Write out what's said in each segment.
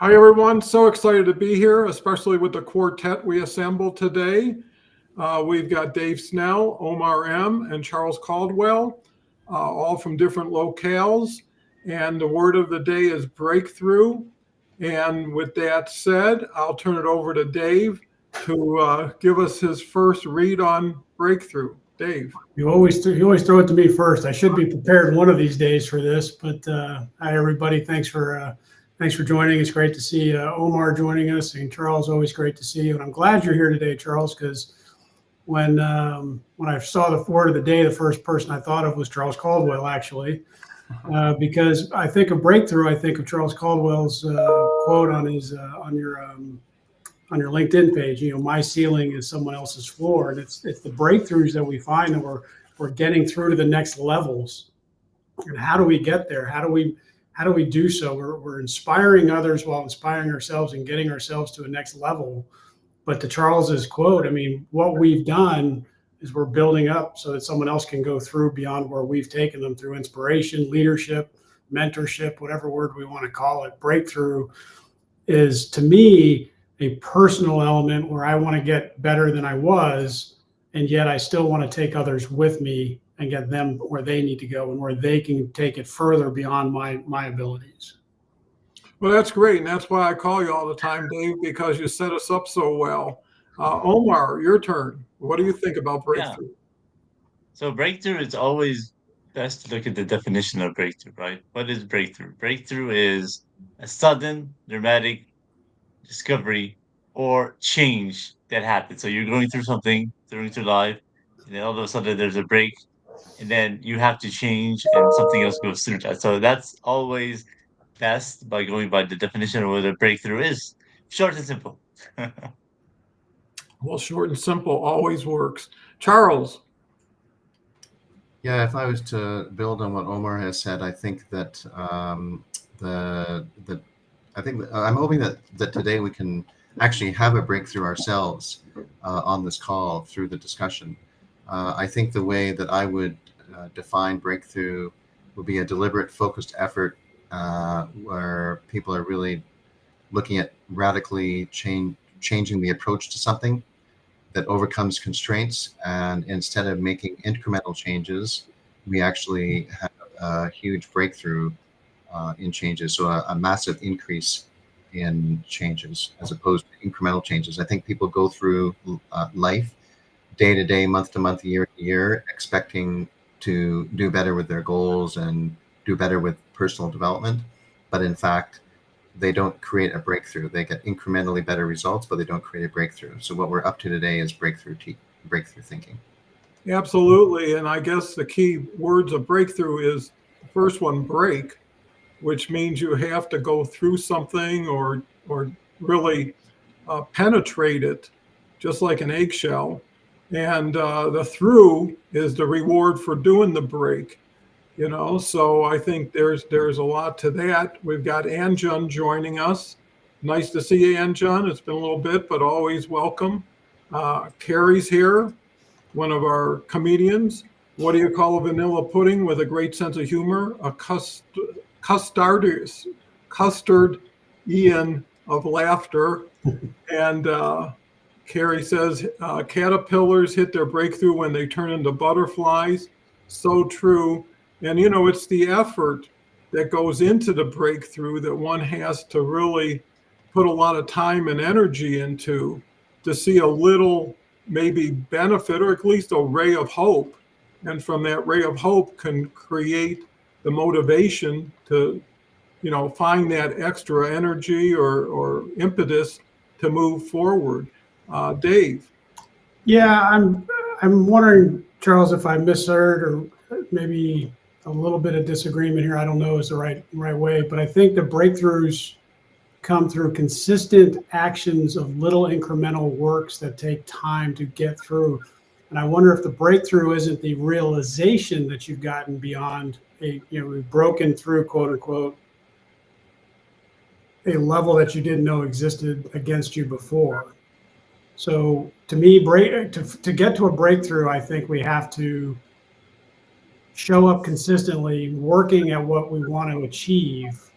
Hi, everyone. So excited to be here, especially with the quartet we assembled today. We've got Dave Snell, Omar M., and Charles Caldwell, all from different locales. And the word of the day is breakthrough. And with that said, I'll turn it over to Dave to give us his first read on breakthrough. Dave. You always throw it to me first. I should be prepared one of these days for this. But hi everybody, thanks for joining. It's great to see Omar joining us, and Charles. Always great to see you. And I'm glad you're here today, Charles, because when I saw the word of the day, the first person I thought of was Charles Caldwell, actually, because I think of breakthrough. I think of Charles Caldwell's quote on your LinkedIn page. You know, my ceiling is someone else's floor, and it's the breakthroughs that we find that we're getting through to the next levels. And how do we get there? How do we do so? We're inspiring others while inspiring ourselves and getting ourselves to a next level. But to Charles's quote, I mean, what we've done is we're building up so that someone else can go through beyond where we've taken them through inspiration, leadership, mentorship, whatever word we want to call it. Breakthrough is, to me, a personal element where I want to get better than I was, and yet I still want to take others with me and get them where they need to go and where they can take it further beyond my abilities. Well, that's great. And that's why I call you all the time, Dave, because you set us up so well. Omar, your turn. What do you think about Yeah. breakthrough? So breakthrough is always best to look at the definition of breakthrough, right? What is breakthrough? Breakthrough is a sudden, dramatic discovery or change that happens. So you're going through something, going through life, and then all of a sudden there's a break, and then you have to change, and something else goes through that. So that's always best by going by the definition of what a breakthrough is. Short and simple. Well, short and simple always works. Charles. Yeah, if I was to build on what Omar has said, I think that the I think I'm hoping that today we can actually have a breakthrough ourselves on this call through the discussion. I think the way that I would define breakthrough would be a deliberate, focused effort where people are really looking at radically changing the approach to something that overcomes constraints. And instead of making incremental changes, we actually have a huge breakthrough in changes. So a massive increase in changes as opposed to incremental changes. I think people go through life day to day, month to month, year to year, expecting to do better with their goals and do better with personal development. But in fact, they don't create a breakthrough. They get incrementally better results, but they don't create a breakthrough. So what we're up to today is breakthrough thinking. Absolutely. And I guess the key words of breakthrough is the first one, break, which means you have to go through something or really penetrate it, just like an eggshell. And the through is the reward for doing the break. So I think there's a lot to that. We've got Anjun joining us. Nice to see you, Anjun. It's been a little bit, but always welcome. Carrie's here, one of our comedians. What do you call a vanilla pudding with a great sense of humor? A custard Ian of laughter. And Carrie says, caterpillars hit their breakthrough when they turn into butterflies. So true. And, it's the effort that goes into the breakthrough that one has to really put a lot of time and energy into to see a little maybe benefit or at least a ray of hope. And from that ray of hope can create the motivation to, find that extra energy or impetus to move forward. Dave. Yeah, I'm wondering, Charles, if I misheard or maybe a little bit of disagreement here. I don't know is the right way, but I think the breakthroughs come through consistent actions of little incremental works that take time to get through. And I wonder if the breakthrough isn't the realization that you've gotten beyond we've broken through, quote unquote, a level that you didn't know existed against you before. So to me, to get to a breakthrough, I think we have to show up consistently, working at what we want to achieve,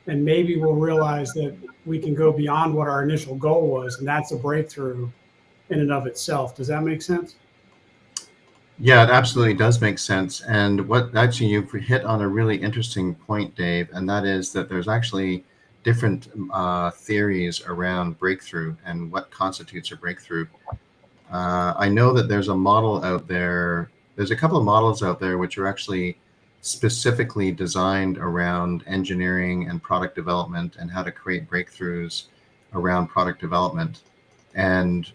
and maybe we'll realize that we can go beyond what our initial goal was, and that's a breakthrough in and of itself. Does that make sense? Yeah, it absolutely does make sense. And what actually you've hit on a really interesting point, Dave, and that is that there's actually different theories around breakthrough and what constitutes a breakthrough. I know that there's a model out there. There's a couple of models out there which are actually specifically designed around engineering and product development and how to create breakthroughs around product development. And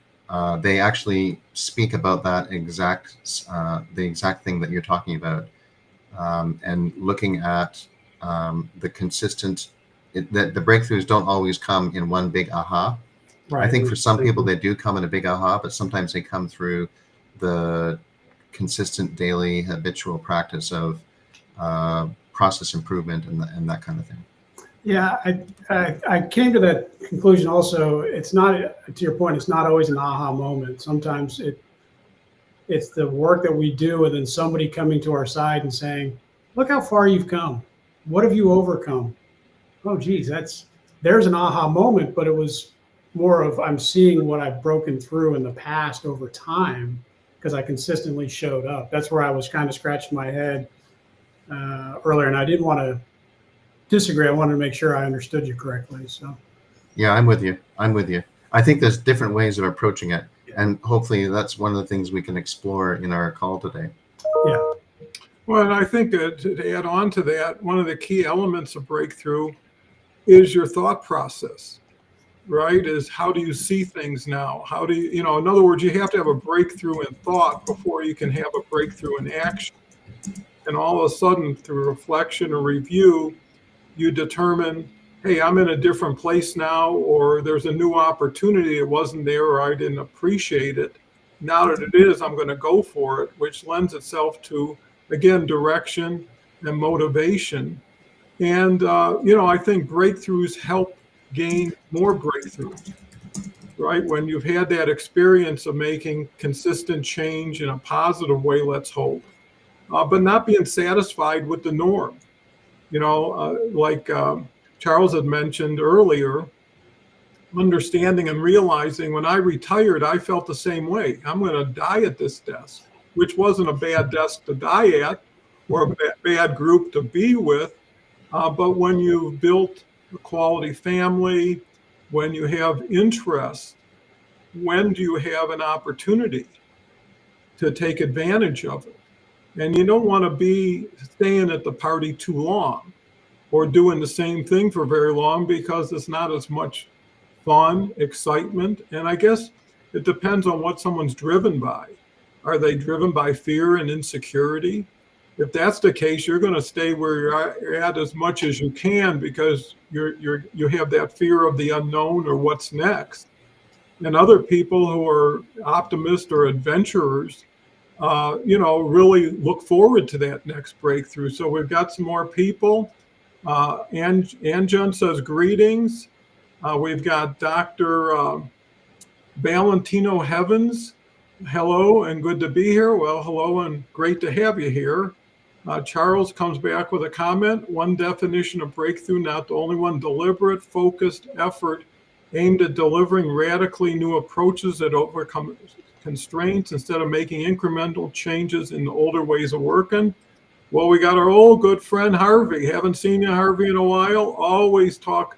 they actually speak about that the exact thing that you're talking about, and looking at the consistent. That the breakthroughs don't always come in one big aha. Right. I think for some people they do come in a big aha, but sometimes they come through the consistent daily habitual practice of process improvement and that kind of thing. Yeah, I came to that conclusion also. It's not, to your point, it's not always an aha moment. Sometimes it's the work that we do and then somebody coming to our side and saying, look how far you've come. What have you overcome? Oh, geez, there's an aha moment, but it was more of I'm seeing what I've broken through in the past over time because I consistently showed up. That's where I was kind of scratching my head earlier, and I didn't want to disagree. I wanted to make sure I understood you correctly. So, yeah, I'm with you. I think there's different ways of approaching it, and hopefully that's one of the things we can explore in our call today. Yeah. Well, and I think that to add on to that, one of the key elements of breakthrough is your thought process, right? Is how do you see things now? How do you, in other words, you have to have a breakthrough in thought before you can have a breakthrough in action. And all of a sudden, through reflection or review, you determine, hey, I'm in a different place now, or there's a new opportunity. It wasn't there, or I didn't appreciate it. Now that it is, I'm going to go for it, which lends itself to, again, direction and motivation. And, I think breakthroughs help gain more breakthroughs, right? When you've had that experience of making consistent change in a positive way, let's hope, but not being satisfied with the norm. Like Charles had mentioned earlier, understanding and realizing when I retired, I felt the same way. I'm going to die at this desk, which wasn't a bad desk to die at or a bad group to be with. But when you've built a quality family, when you have interest, when do you have an opportunity to take advantage of it? And you don't want to be staying at the party too long or doing the same thing for very long because it's not as much fun, excitement. And I guess it depends on what someone's driven by. Are they driven by fear and insecurity? If that's the case, you're going to stay where you're at as much as you can because you have that fear of the unknown or what's next. And other people who are optimists or adventurers, really look forward to that next breakthrough. So we've got some more people. Anjan says greetings. We've got Dr. Valentino Heavens. Hello and good to be here. Well, hello and great to have you here. Charles comes back with a comment. One definition of breakthrough, not the only one, deliberate, focused effort aimed at delivering radically new approaches that overcome constraints instead of making incremental changes in the older ways of working. Well, we got our old good friend Harvey. Haven't seen you, Harvey, in a while. Always talk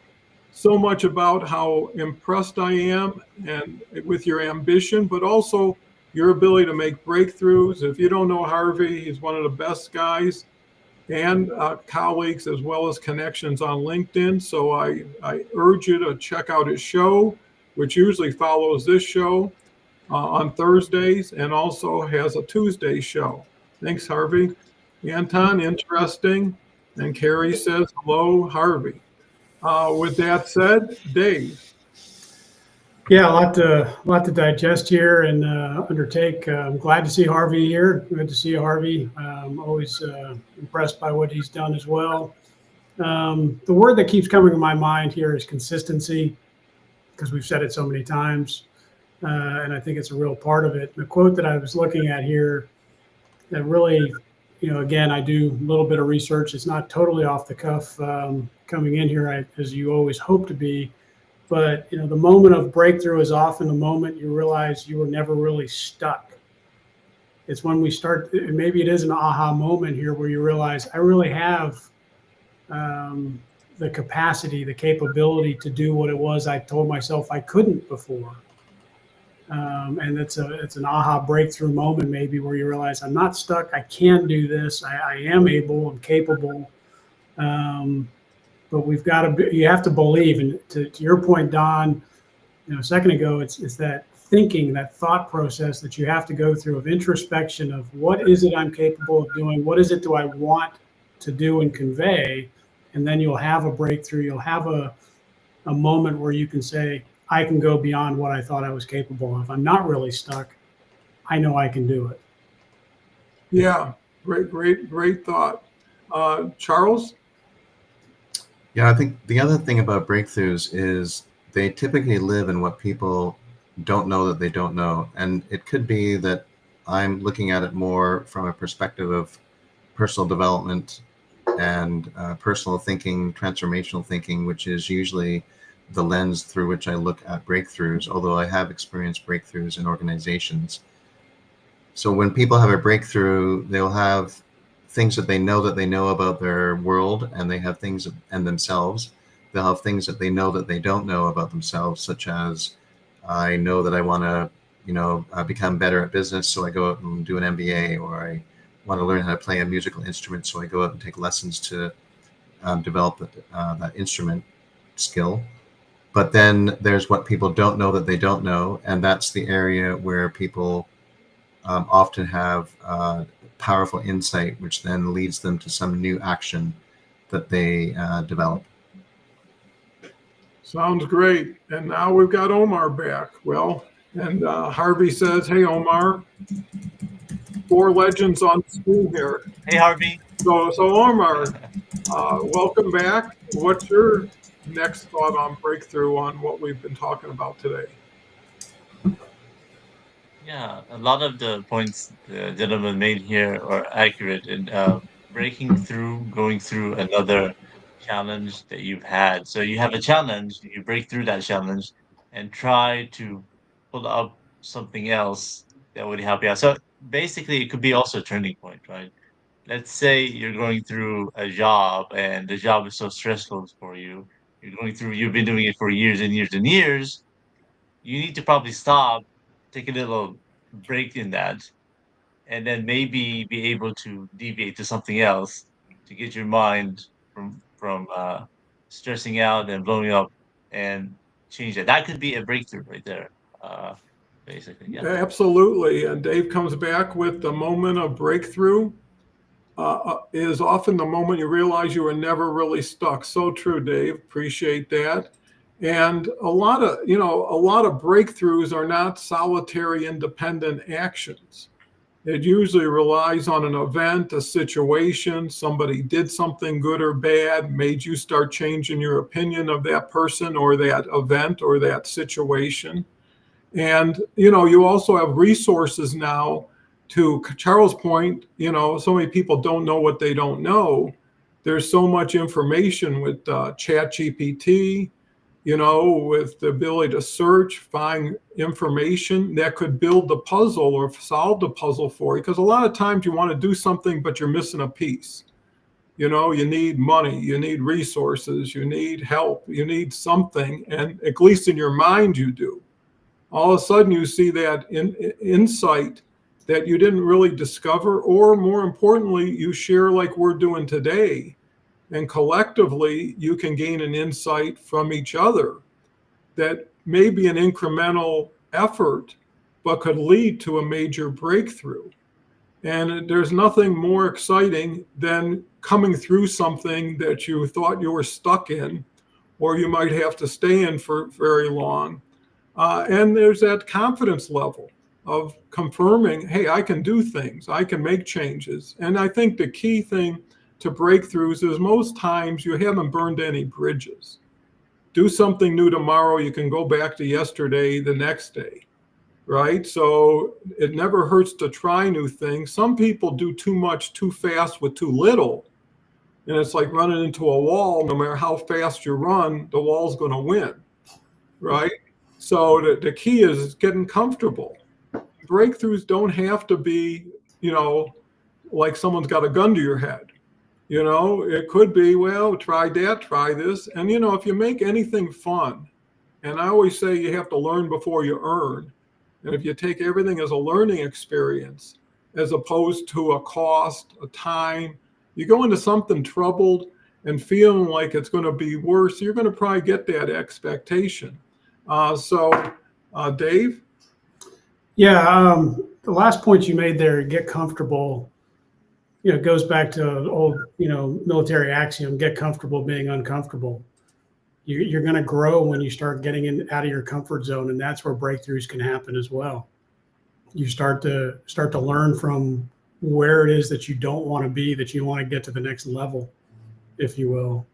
so much about how impressed I am and with your ambition, but also your ability to make breakthroughs. If you don't know Harvey, he's one of the best guys and colleagues as well as connections on LinkedIn. So I urge you to check out his show, which usually follows this show on Thursdays and also has a Tuesday show. Thanks, Harvey. Anton, interesting. And Carrie says, hello, Harvey. With that said, Dave. Yeah, a lot to digest here and undertake. I'm glad to see Harvey here. Good to see you, Harvey. I'm always impressed by what he's done as well. The word that keeps coming to my mind here is consistency, because we've said it so many times, and I think it's a real part of it. The quote that I was looking at here that really, again, I do a little bit of research. It's not totally off the cuff. coming in here, as you always hope to be. But the moment of breakthrough is often the moment you realize you were never really stuck. It's when we start, and maybe it is an aha moment here where you realize I really have the capacity, the capability to do what it was I told myself I couldn't before. And it's an aha breakthrough moment maybe where you realize I'm not stuck. I can do this. I am able. I'm capable. But you have to believe. And to your point, Don, a second ago, it's that thinking, that thought process that you have to go through of introspection of what is it I'm capable of doing? What is it do I want to do and convey? And then you'll have a breakthrough. You'll have a moment where you can say, I can go beyond what I thought I was capable of. I'm not really stuck. I know I can do it. Yeah, great thought. Charles? Yeah, I think the other thing about breakthroughs is they typically live in what people don't know that they don't know. And it could be that I'm looking at it more from a perspective of personal development and personal thinking, transformational thinking, which is usually the lens through which I look at breakthroughs, although I have experienced breakthroughs in organizations. So when people have a breakthrough, they'll have things that they know about their world, and they have things and themselves. They'll have things that they know that they don't know about themselves, such as I know that I want to, become better at business, so I go out and do an MBA, or I want to learn how to play a musical instrument, so I go out and take lessons to develop that instrument skill. But then there's what people don't know that they don't know, and that's the area where people often have powerful insight, which then leads them to some new action that they develop. Sounds great. And now we've got Omar back. Well, and Harvey says, hey, Omar, 4 legends on screen here. Hey, Harvey. So Omar, welcome back. What's your next thought on breakthrough on what we've been talking about today? Yeah, a lot of the points the gentleman made here are accurate in breaking through, going through another challenge that you've had. So you have a challenge, you break through that challenge and try to pull up something else that would help you out. So basically, it could be also a turning point, right? Let's say you're going through a job and the job is so stressful for you. You've been doing it for years and years and years. You need to probably stop, take a little break in that, and then maybe be able to deviate to something else to get your mind from stressing out and blowing up and change that. That could be a breakthrough right there. Uh, Basically, yeah. Absolutely. And Dave comes back with the moment of breakthrough is often the moment you realize you were never really stuck. So true, Dave. Appreciate that. And a lot of breakthroughs are not solitary independent actions. It usually relies on an event, a situation, somebody did something good or bad, made you start changing your opinion of that person or that event or that situation. And, you also have resources now. To Charles' point, so many people don't know what they don't know. There's so much information with Chat GPT, with the ability to search, find information that could build the puzzle or solve the puzzle for you. Because a lot of times you want to do something, but you're missing a piece. You need money, you need resources, you need help, you need something. And at least in your mind, you do. All of a sudden you see that insight that you didn't really discover, or more importantly, you share like we're doing today. And collectively, you can gain an insight from each other that may be an incremental effort, but could lead to a major breakthrough. And there's nothing more exciting than coming through something that you thought you were stuck in, or you might have to stay in for very long. And there's that confidence level of confirming, hey, I can do things, I can make changes. And I think the key thing to breakthroughs is most times you haven't burned any bridges. Do something new tomorrow, you can go back to yesterday the next day, right? So it never hurts to try new things. Some people do too much too fast with too little. And it's like running into a wall. No matter how fast you run, the wall's going to win, right? So the key is getting comfortable. Breakthroughs don't have to be, like someone's got a gun to your head. It could be, well, try that, try this. And, if you make anything fun, and I always say you have to learn before you earn. And if you take everything as a learning experience, as opposed to a cost, a time, you go into something troubled and feeling like it's going to be worse, you're going to probably get that expectation. Dave? Yeah, the last point you made there, get comfortable, it goes back to an old, military axiom, get comfortable being uncomfortable. You're going to grow when you start getting out of your comfort zone, and that's where breakthroughs can happen as well. You start to learn from where it is that you don't want to be, that you want to get to the next level, if you will.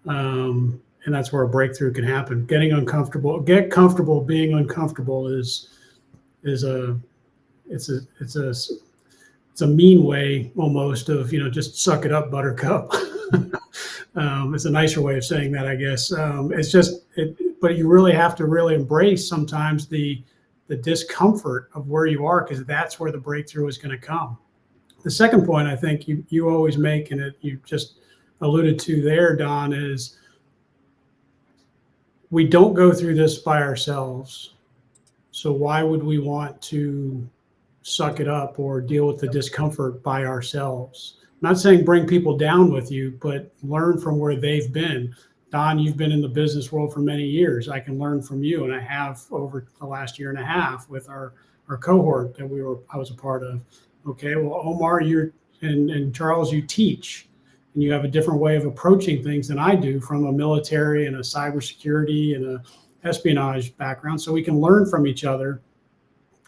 And that's where a breakthrough can happen. Get comfortable being uncomfortable is a mean way almost of, just suck it up, buttercup. It's a nicer way of saying that, I guess. But you really have to really embrace sometimes the discomfort of where you are, because that's where the breakthrough is going to come. The second point I think you always make, and you just alluded to there, Don, is we don't go through this by ourselves. So why would we want to suck it up or deal with the discomfort by ourselves? I'm not saying bring people down with you, but learn from where they've been. Don, you've been in the business world for many years. I can learn from you, and I have over the last year and a half with our cohort that I was a part of. Okay, well, Omar, and Charles, you teach, and you have a different way of approaching things than I do, from a military and a cybersecurity and a espionage background. So we can learn from each other.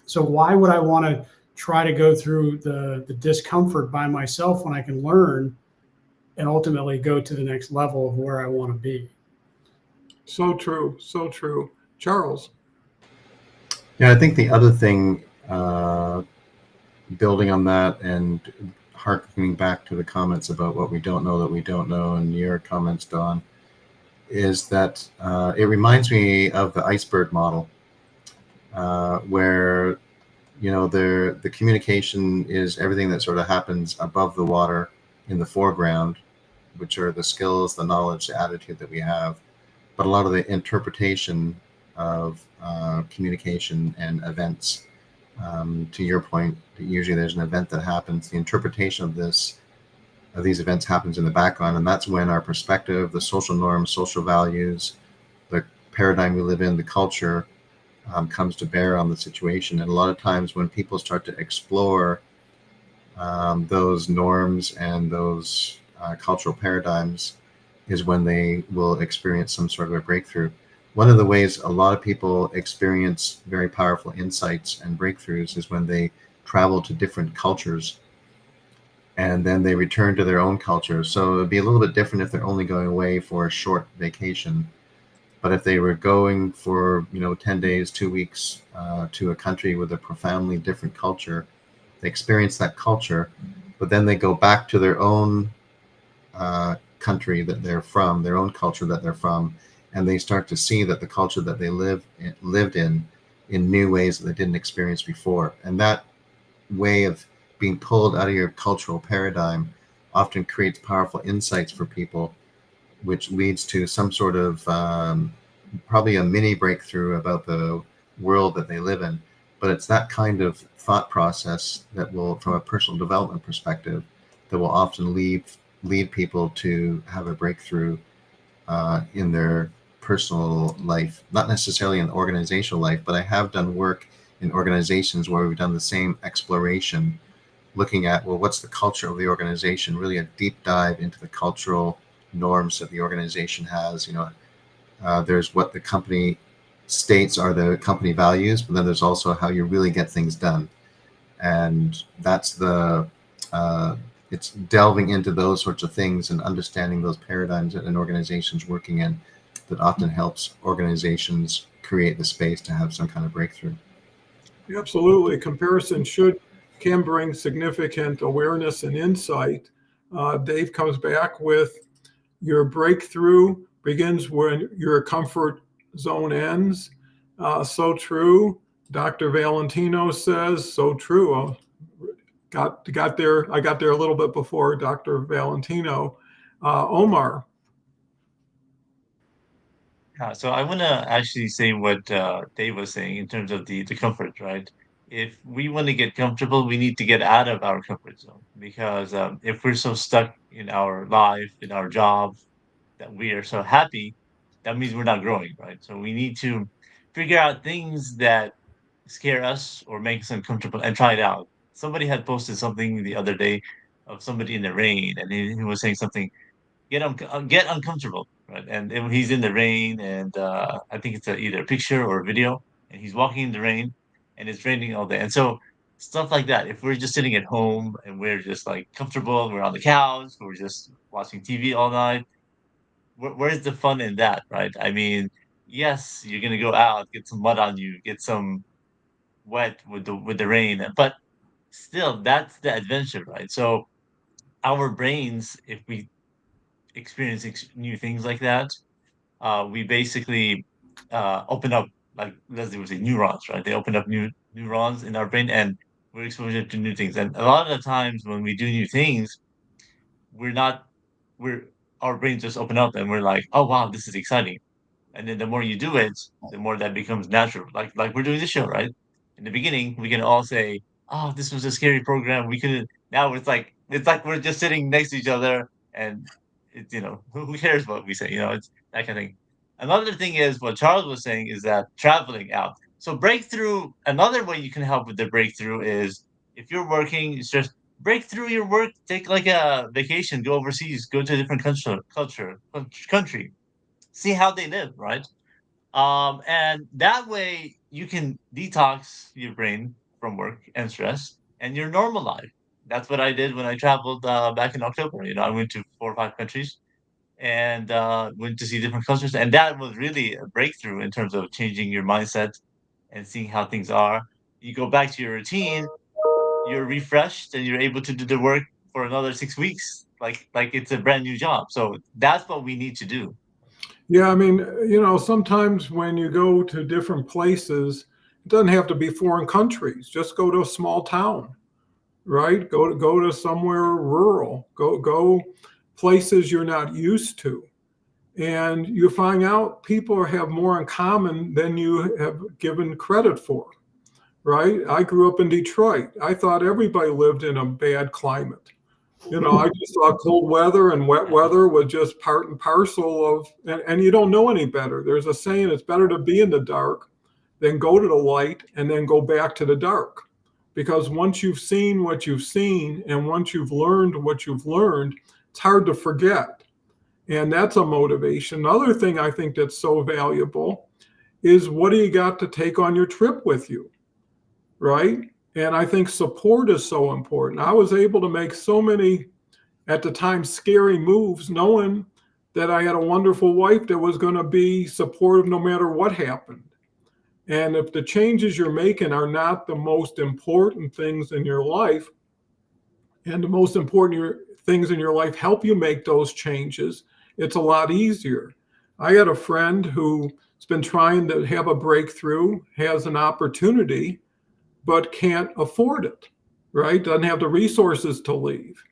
So why would I want to try to go through the discomfort by myself when I can learn and ultimately go to the next level of where I want to be? So true. So true. Charles? Yeah, I think the other thing, building on that and harkening back to the comments about what we don't know that we don't know, and your comments, Don, is that it reminds me of the iceberg model, where the communication is everything that sort of happens above the water in the foreground, which are the skills, the knowledge, the attitude that we have. But a lot of the interpretation of communication and events, to your point, usually there's an event that happens. The interpretation of these events happens in the background, and that's when our perspective, the social norms, social values, the paradigm we live in, the culture, comes to bear on the situation. And a lot of times when people start to explore those norms and those cultural paradigms is when they will experience some sort of a breakthrough. One of the ways a lot of people experience very powerful insights and breakthroughs is when they travel to different cultures and then they return to their own culture. So it'd be a little bit different if they're only going away for a short vacation. But if they were going for 10 days, 2 weeks to a country with a profoundly different culture, they experience that culture, but then they go back to their own country that they're from, their own culture that they're from, and they start to see that the culture that they lived in new ways that they didn't experience before. And that way of being pulled out of your cultural paradigm often creates powerful insights for people, which leads to some sort of probably a mini breakthrough about the world that they live in. But it's that kind of thought process that will, from a personal development perspective, that will often lead people to have a breakthrough in their personal life, not necessarily in organizational life, but I have done work in organizations where we've done the same exploration, looking at, well, what's the culture of the organization, really a deep dive into the cultural norms that the organization has. There's what the company states are the company values, but then there's also how you really get things done. And that's it's delving into those sorts of things and understanding those paradigms that an organization's working in that often helps organizations create the space to have some kind of breakthrough. Absolutely. Comparison can bring significant awareness and insight. Dave comes back with your breakthrough begins when your comfort zone ends. So true. Dr. Valentino says, so true. Got there. I got there a little bit before Dr. Valentino. Omar. So I want to actually say what Dave was saying in terms of the comfort, right? If we want to get comfortable, we need to get out of our comfort zone because if we're so stuck in our life, in our job, that we are so happy, that means we're not growing, right? So we need to figure out things that scare us or make us uncomfortable and try it out. Somebody had posted something the other day of somebody in the rain, and he was saying something get uncomfortable, right? And then he's in the rain, and I think it's either a picture or a video, and he's walking in the rain, and it's raining all day, and so stuff like that. If we're just sitting at home and we're just like comfortable, we're on the couch, we're just watching TV all night. Where's the fun in that, right? I mean, yes, you're gonna go out, get some mud on you, get some wet with the rain, but still, that's the adventure, right? So our brains, if we experience new things like that, we basically open up, like Leslie would say, neurons, right? They open up new neurons in our brain, and we're exposed to new things. And a lot of the times when we do new things, we're not, we're our brains just open up, and we're like, oh wow, this is exciting. And then the more you do it, the more that becomes natural. Like we're doing this show, right? In the beginning, we can all say, "Oh, this was a scary program." We couldn't. Now it's like we're just sitting next to each other, and it's who cares what we say? It's that kind of thing. Another thing is what Charles was saying is that traveling out. So breakthrough. Another way you can help with the breakthrough is if you're working, it's just break through your work. Take like a vacation. Go overseas. Go to a different country, see how they live, right? And that way you can detox your brain from work and stress and your normal life. That's what I did when I traveled back in October. I went to 4 or 5 countries and went to see different cultures, and that was really a breakthrough in terms of changing your mindset and seeing how things are. You go back to your routine, you're refreshed, and you're able to do the work for another 6 weeks, like it's a brand new job. So that's what we need to do. Yeah, I mean, sometimes when you go to different places, it doesn't have to be foreign countries. Just go to a small town, right? Go to somewhere rural. Go places you're not used to. And you find out people have more in common than you have given credit for, right? I grew up in Detroit. I thought everybody lived in a bad climate. I just thought cold weather and wet weather was just part and parcel of, and you don't know any better. There's a saying, it's better to be in the dark than go to the light and then go back to the dark. Because once you've seen what you've seen and once you've learned what you've learned, it's hard to forget. And that's a motivation. Another thing I think that's so valuable is what do you got to take on your trip with you, right? And I think support is so important. I was able to make so many, at the time, scary moves, knowing that I had a wonderful wife that was going to be supportive no matter what happened. And if the changes you're making are not the most important things in your life, and the most important things in your life help you make those changes, it's a lot easier. I had a friend who's been trying to have a breakthrough, has an opportunity, but can't afford it, right? Doesn't have the resources to leave.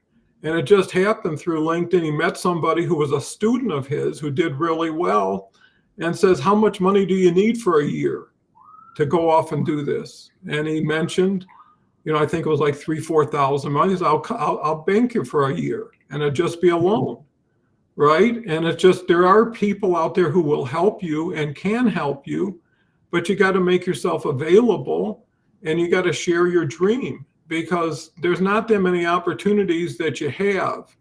And it just happened through LinkedIn. He met somebody who was a student of his who did really well and says, how much money do you need for a year to go off and do this? And he mentioned, I think it was like 3,000-4,000 money. He said, I'll bank you for a year and it'll just be a loan, right? And it's just, there are people out there who will help you and can help you, but you got to make yourself available. And you got to share your dream because there's not that many opportunities that you have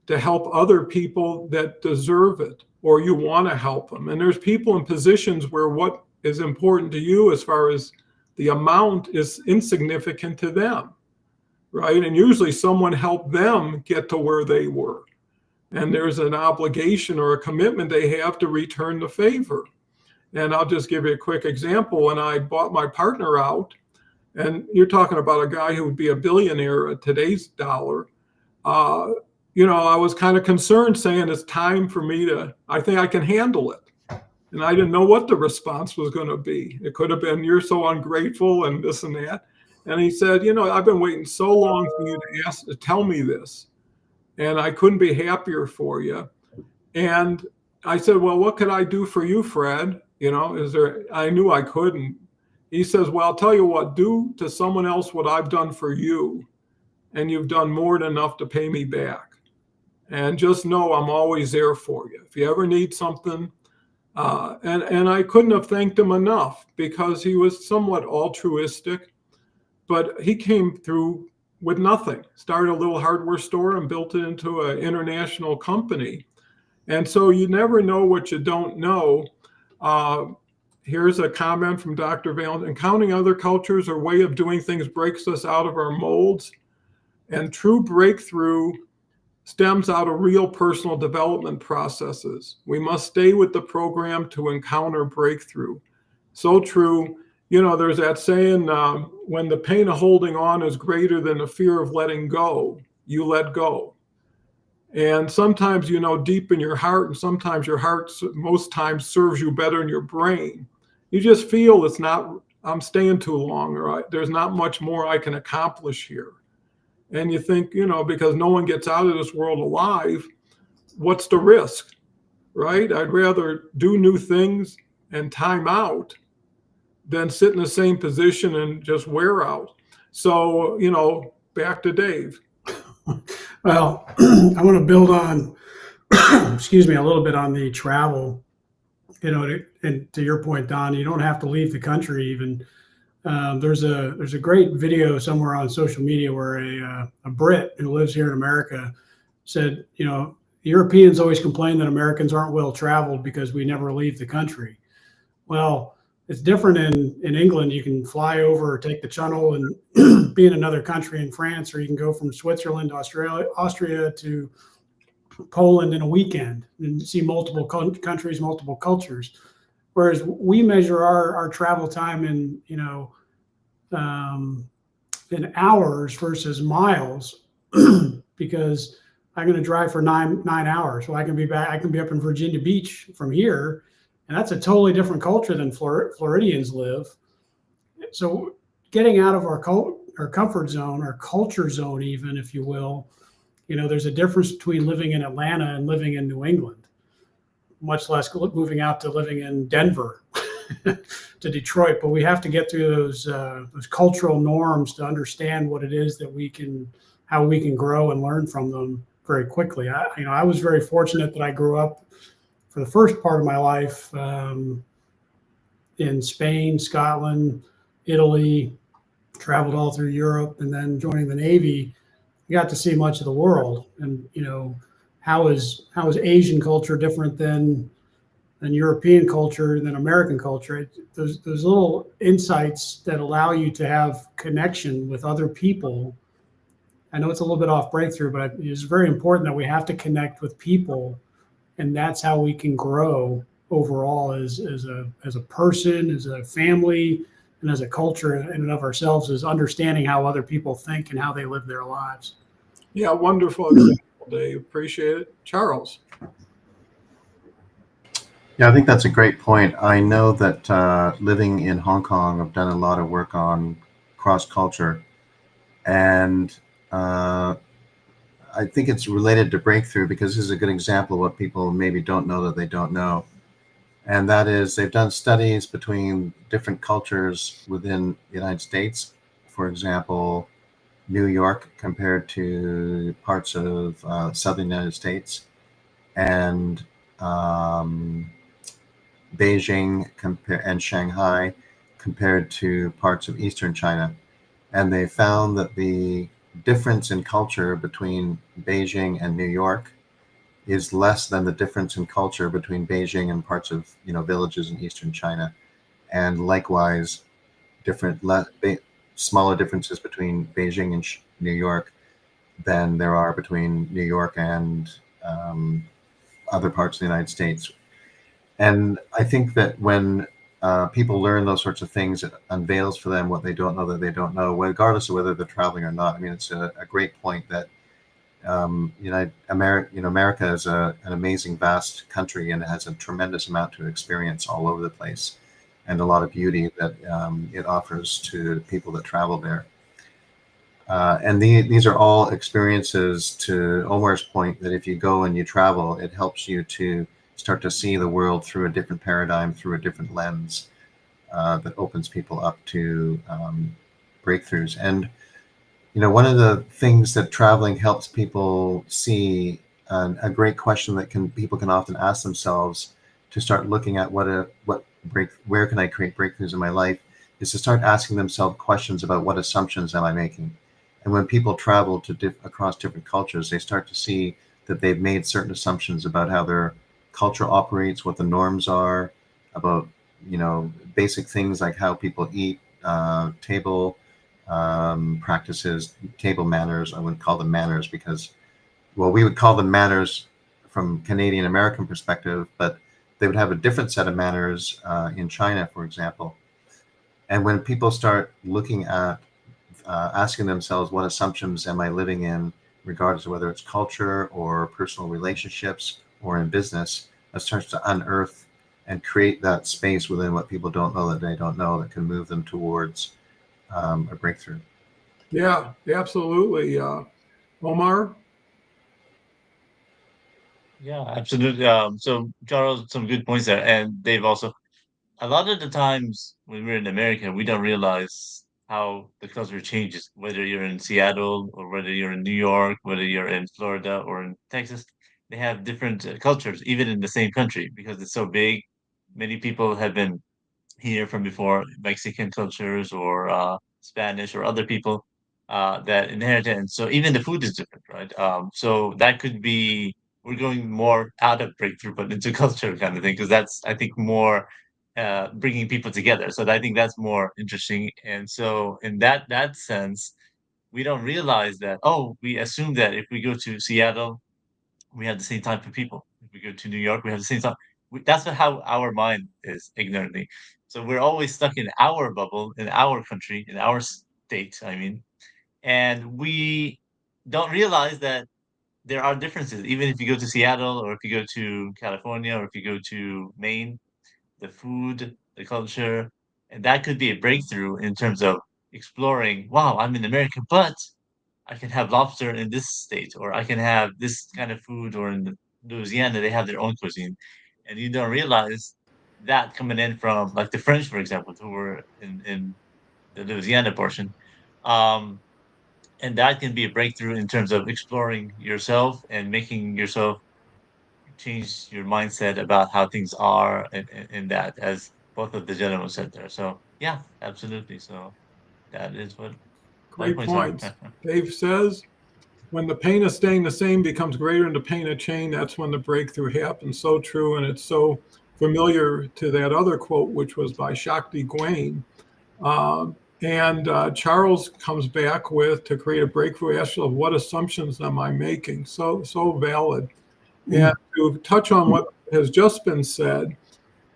to help other people that deserve it or you want to help them. And there's people in positions where what is important to you as far as the amount is insignificant to them, right? And usually someone helped them get to where they were. And there's an obligation or a commitment they have to return the favor. And I'll just give you a quick example. When I bought my partner out, and you're talking about a guy who would be a billionaire at today's dollar. I was kind of concerned, saying it's time for me I think I can handle it. And I didn't know what the response was going to be. It could have been, you're so ungrateful and this and that. And he said, I've been waiting so long for you to tell me this. And I couldn't be happier for you. And I said, well, what could I do for you, Fred? I knew I couldn't. He says, well, I'll tell you what, do to someone else what I've done for you. And you've done more than enough to pay me back. And just know I'm always there for you. If you ever need something, and I couldn't have thanked him enough, because he was somewhat altruistic, but he came through with nothing, started a little hardware store and built it into an international company. And so you never know what you don't know. Here's a comment from Dr. Valentine. Encountering other cultures or way of doing things breaks us out of our molds. And true breakthrough stems out of real personal development processes. We must stay with the program to encounter breakthrough. So true. There's that saying, when the pain of holding on is greater than the fear of letting go, you let go. And sometimes, deep in your heart, and sometimes your heart most times serves you better than your brain. You just feel I'm staying too long, or there's not much more I can accomplish here. And you think, because no one gets out of this world alive, what's the risk, right? I'd rather do new things and time out than sit in the same position and just wear out. So, back to Dave. Well, I want to build on, excuse me, a little bit on the travel. And to your point, Don, you don't have to leave the country even. There's a great video somewhere on social media where a Brit who lives here in America said, Europeans always complain that Americans aren't well traveled because we never leave the country. Well, it's different in England. You can fly over or take the channel and be in another country in France, or you can go from Switzerland to Austria to Poland in a weekend and see multiple countries, multiple cultures. Whereas we measure our travel time in hours versus miles, because I'm going to drive for nine hours. Well, I can be back. I can be up in Virginia Beach from here, and that's a totally different culture than Floridians live. So, getting out of our comfort zone, our culture zone, even if you will, there's a difference between living in Atlanta and living in New England. Much less moving out to living in Denver to Detroit. But we have to get through those cultural norms to understand what it is that how we can grow and learn from them very quickly. I was very fortunate that I grew up for the first part of my life in Spain, Scotland, Italy, traveled all through Europe, and then joining the Navy, I got to see much of the world. And how is Asian culture different than European culture, than American culture? Those little insights that allow you to have connection with other people. I know it's a little bit off breakthrough, but it's very important that we have to connect with people, and that's how we can grow overall as a person, as a family, and as a culture in and of ourselves, is understanding how other people think and how they live their lives. Yeah, wonderful example, Dave. Appreciate it. Charles. Yeah, I think that's a great point. I know that living in Hong Kong, I've done a lot of work on cross-culture, and I think it's related to breakthrough, because this is a good example of what people maybe don't know that they don't know. And that is, they've done studies between different cultures within the United States. For example, New York compared to parts of southern United States, and Beijing and Shanghai compared to parts of eastern China. And they found that the difference in culture between Beijing and New York is less than the difference in culture between Beijing and parts of villages in eastern China, and likewise smaller differences between Beijing and New York than there are between New York and other parts of the United States. And I think that when people learn those sorts of things, it unveils for them what they don't know that they don't know, regardless of whether they're traveling or not. I mean, it's a great point that America is an amazing, vast country, and it has a tremendous amount to experience all over the place, and a lot of beauty that it offers to people that travel there. And these are all experiences, to Omar's point, that if you go and you travel, it helps you to start to see the world through a different paradigm, through a different lens, that opens people up to breakthroughs. And one of the things that traveling helps people see, a great question that people can often ask themselves to start looking at where can I create breakthroughs in my life, is to start asking themselves questions about what assumptions am I making. And when people travel across different cultures, they start to see that they've made certain assumptions about how their culture operates, what the norms are, about basic things like how people eat, table practices, table manners. I wouldn't call them manners because, well, we would call them manners from Canadian American perspective, but they would have a different set of manners in China, for example. And when people start looking at asking themselves, what assumptions am I living in, regardless of whether it's culture or personal relationships or in business, that starts to unearth and create that space within what people don't know that they don't know, that can move them towards a breakthrough. Yeah, absolutely. Omar? Yeah, absolutely. So Charles, some good points there, and Dave also. A lot of the times when we're in America, we don't realize how the culture changes. Whether you're in Seattle or whether you're in New York, whether you're in Florida or in Texas, they have different cultures, even in the same country, because it's so big. Many people have been here from before, Mexican cultures or Spanish or other people that inherit it. And so even the food is different, right? So that could be, we're going more out of breakthrough, but into culture kind of thing, because that's, I think, more bringing people together. So I think that's more interesting. And so in that sense, we don't realize that, oh, we assume that if we go to Seattle, we have the same type of people. If we go to New York, we have the same time. That's how our mind is ignorantly. So we're always stuck in our bubble, in our country, in our state. I mean, and we don't realize that there are differences. Even if you go to Seattle, or if you go to California, or if you go to Maine, the food, the culture, and that could be a breakthrough in terms of exploring. Wow, I'm in America, but I can have lobster in this state, or I can have this kind of food, or in Louisiana they have their own cuisine, and you don't realize that coming in from like the French, for example, who were in the Louisiana portion, um, and that can be a breakthrough in terms of exploring yourself and making yourself change your mindset about how things are, in that, as both of the gentlemen said there. So yeah, absolutely. So that is what my Great points are. points. Dave says, when the pain of staying the same becomes greater than the pain of change, that's when the breakthrough happens. So true. And it's so familiar to that other quote, which was by Shakti Gawain. And Charles comes back with, to create a breakthrough, ask yourself, what assumptions am I making? So valid. And to touch on what has just been said,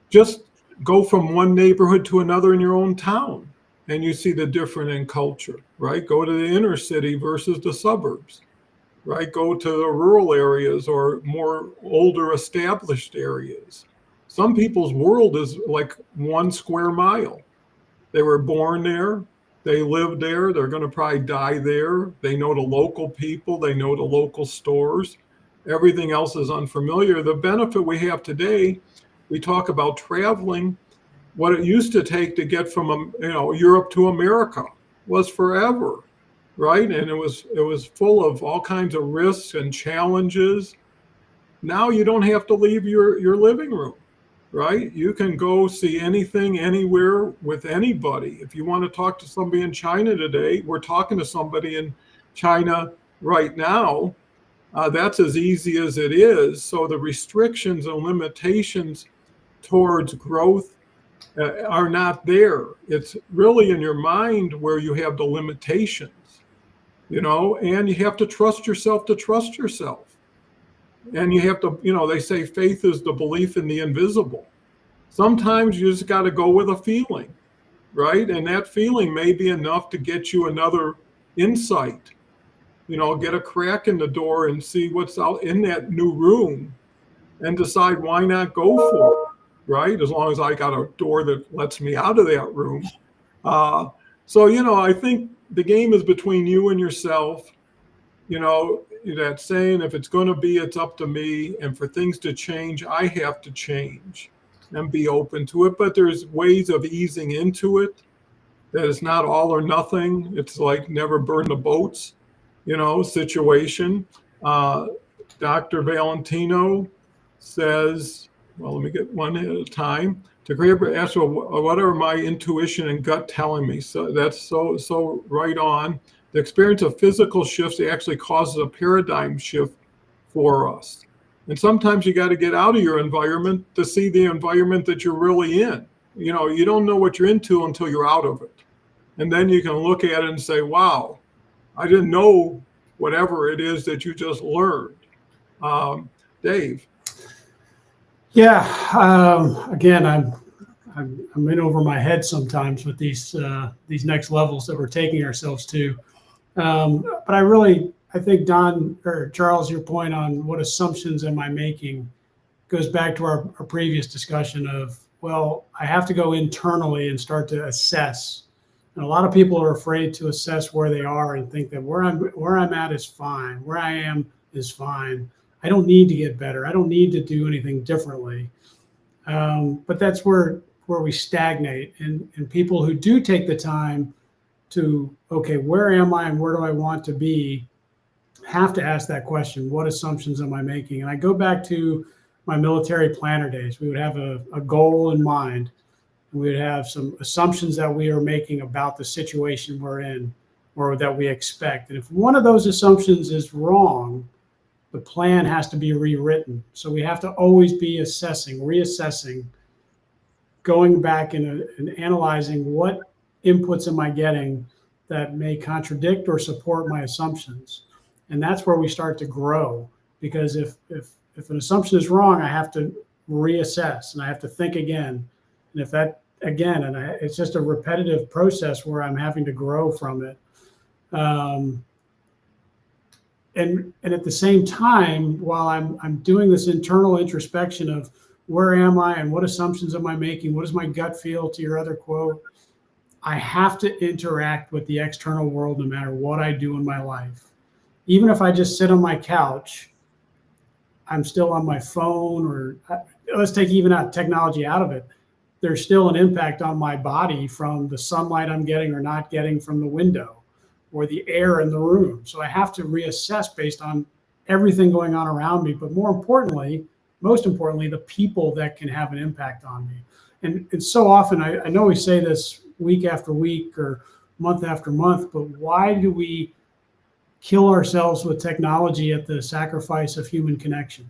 just go from one neighborhood to another in your own town, and you see the difference in culture, right? Go to the inner city versus the suburbs, right? Go to the rural areas or more older established areas. Some people's world is like 1 square mile. They were born there, they live there, they're going to probably die there. They know the local people, they know the local stores. Everything else is unfamiliar. The benefit we have today, we talk about traveling. What it used to take to get from Europe to America was forever, right? And it was full of all kinds of risks and challenges. Now you don't have to leave your living room, right? You can go see anything, anywhere, with anybody. If you want to talk to somebody in China today, we're talking to somebody in China right now. That's as easy as it is. So the restrictions and limitations towards growth are not there. It's really in your mind where you have the limitations, and you have to trust yourself to trust yourself. And you have to, they say faith is the belief in the invisible. Sometimes you just got to go with a feeling, right? And that feeling may be enough to get you another insight. get a crack in the door and see what's out in that new room and decide why not go for it, right? As long as I got a door that lets me out of that room. So, I think the game is between you and yourself. That saying, if it's going to be, it's up to me. And for things to change, I have to change and be open to it. But there's ways of easing into it that it's not all or nothing. It's like never burn the boats, situation. Dr. Valentino says, well, let me get one at a time. To create, ask what are my intuition and gut telling me? So that's so right on. The experience of physical shifts actually causes a paradigm shift for us. And sometimes you got to get out of your environment to see the environment that you're really in. You don't know what you're into until you're out of it. And then you can look at it and say, wow, I didn't know whatever it is that you just learned. Dave. Yeah. Again, I'm in over my head sometimes with these next levels that we're taking ourselves to. But I think Don or Charles, your point on what assumptions am I making goes back to our previous discussion of, well, I have to go internally and start to assess. And a lot of people are afraid to assess where they are and think that where I'm at is fine. Where I am is fine. I don't need to get better. I don't need to do anything differently. But that's where we stagnate. And people who do take the time to, okay, where am I and where do I want to be, have to ask that question. What assumptions am I making? And I go back to my military planner days. We would have a goal in mind. We would have some assumptions that we are making about the situation we're in or that we expect. And if one of those assumptions is wrong, the plan has to be rewritten. So we have to always be reassessing, going back and analyzing what inputs am I getting that may contradict or support my assumptions. And that's where we start to grow. Because if an assumption is wrong, I have to reassess and I have to think again. And if that again, it's just a repetitive process where I'm having to grow from it. And at the same time, while I'm doing this internal introspection of where am I and what assumptions am I making? What does my gut feel, to your other quote? I have to interact with the external world no matter what I do in my life. Even if I just sit on my couch, I'm still on my phone, or let's take even technology out of it. There's still an impact on my body from the sunlight I'm getting or not getting from the window or the air in the room. So I have to reassess based on everything going on around me, but most importantly, the people that can have an impact on me. And so often, I know we say this week after week or month after month, but why do we kill ourselves with technology at the sacrifice of human connection?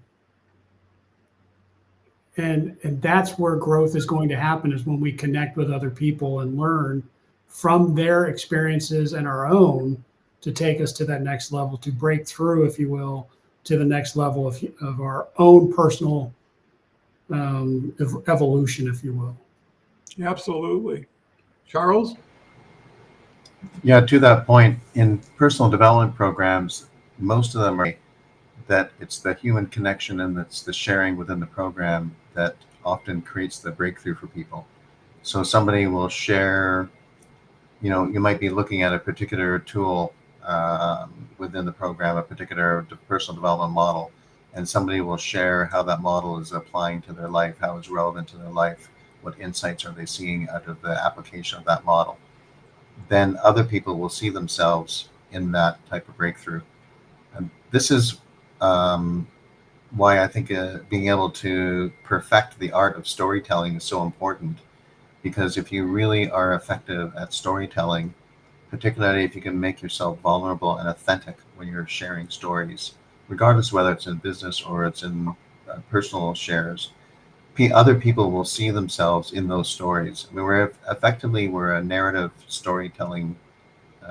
And that's where growth is going to happen, is when we connect with other people and learn from their experiences and our own to take us to that next level, to break through, if you will, to the next level of our own personal evolution, if you will. Absolutely. Charles? Yeah, to that point, in personal development programs, most of them are that it's the human connection and it's the sharing within the program that often creates the breakthrough for people. So somebody will share, you might be looking at a particular tool within the program, a particular personal development model, and somebody will share how that model is applying to their life, how it's relevant to their life, what insights are they seeing out of the application of that model. Then other people will see themselves in that type of breakthrough. And this is why I think being able to perfect the art of storytelling is so important. Because if you really are effective at storytelling, particularly if you can make yourself vulnerable and authentic when you're sharing stories, regardless whether it's in business or it's in personal shares, other people will see themselves in those stories. I mean, we're a narrative storytelling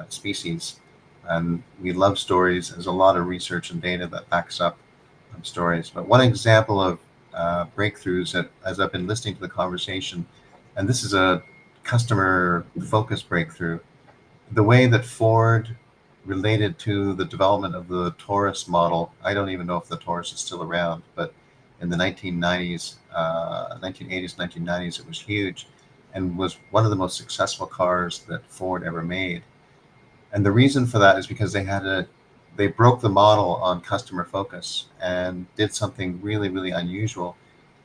species, and we love stories. There's a lot of research and data that backs up stories. But one example of breakthroughs that, as I've been listening to the conversation, and this is a customer focused breakthrough, the way that Ford related to the development of the Taurus model. I don't even know if the Taurus is still around, but in the 1990s, 1980s, 1990s, it was huge and was one of the most successful cars that Ford ever made. And the reason for that is because they broke the model on customer focus and did something really, really unusual.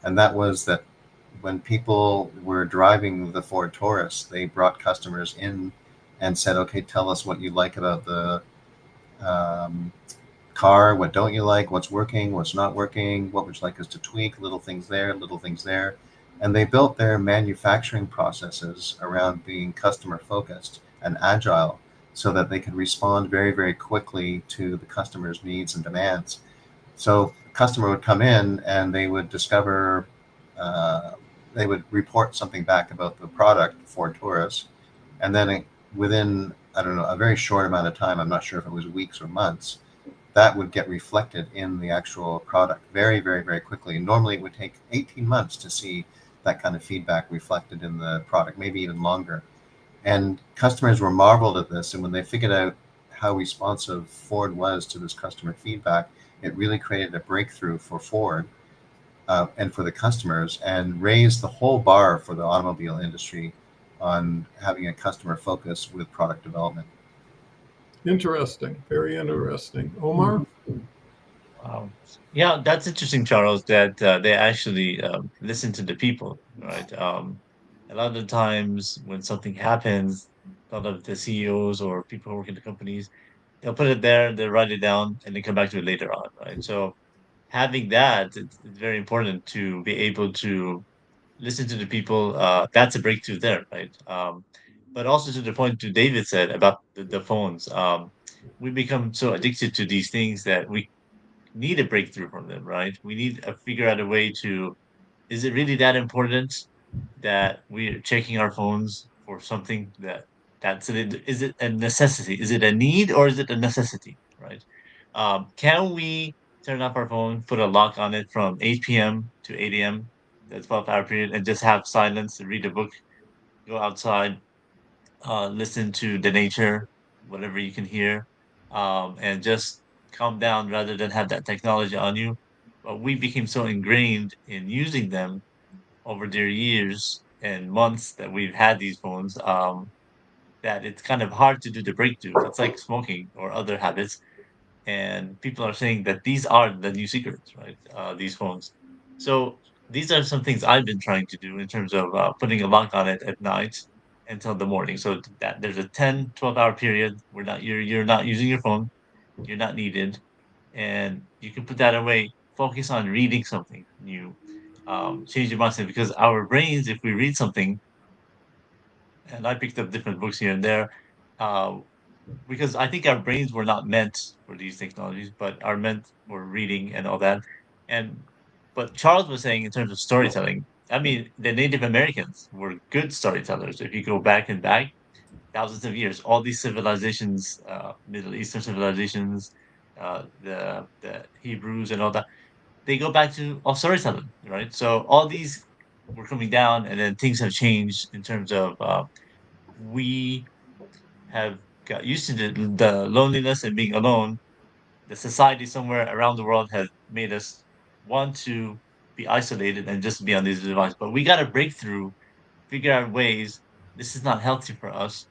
And that was that when people were driving the Ford Taurus, they brought customers in and said, okay, tell us what you like about the car, what don't you like, what's working, what's not working, what would you like us to tweak, little things there, little things there. And they built their manufacturing processes around being customer focused and agile so that they could respond very, very quickly to the customer's needs and demands. So a customer would come in and they would discover, they would report something back about the product, Ford Taurus, and then within, I don't know, a very short amount of time, I'm not sure if it was weeks or months, that would get reflected in the actual product very, very, very quickly. And normally it would take 18 months to see that kind of feedback reflected in the product, maybe even longer. And customers were marveled at this. And when they figured out how responsive Ford was to this customer feedback, it really created a breakthrough for Ford and for the customers, and raised the whole bar for the automobile industry on having a customer focus with product development. Interesting. Very interesting. Omar? Yeah, that's interesting, Charles, that they actually listen to the people, right? A lot of the times when something happens, a lot of the CEOs or people who work in the companies, they'll put it there, they'll write it down, and then come back to it later on, right? So having that, it's very important to be able to listen to the people. That's a breakthrough there, right? But also to the point to David said about the phones. We become so addicted to these things that we need a breakthrough from them, right? We need to figure out a way to, is it really that important that we're checking our phones for something that's it? Is it a necessity? Is it a need or is it a necessity, right? Can we turn off our phone, put a lock on it from 8 p.m. to 8 a.m., that 12-hour period, and just have silence, read a book, go outside, listen to the nature, whatever you can hear, and just calm down rather than have that technology on you. But we became so ingrained in using them over their years and months that we've had these phones, that it's kind of hard to do the breakthrough. It's like smoking or other habits. And people are saying that these are the new cigarettes, right? These phones. So these are some things I've been trying to do in terms of putting a lock on it at night until the morning. So that there's a 10, 12-hour period where you're not using your phone, you're not needed, and you can put that away, focus on reading something new, change your mindset, because our brains, if we read something, and I picked up different books here and there, uh, because I think our brains were not meant for these technologies, but are meant for reading and all that. And but Charles was saying in terms of storytelling, I mean, the Native Americans were good storytellers. If you go back and back thousands of years, all these civilizations, Middle Eastern civilizations, the Hebrews and all that, they go back to all storytelling, right? So all these were coming down, and then things have changed in terms of we have got used to the loneliness and being alone. The society somewhere around the world has made us want to be isolated and just be on these devices. But we got to break through, figure out ways. This is not healthy for us.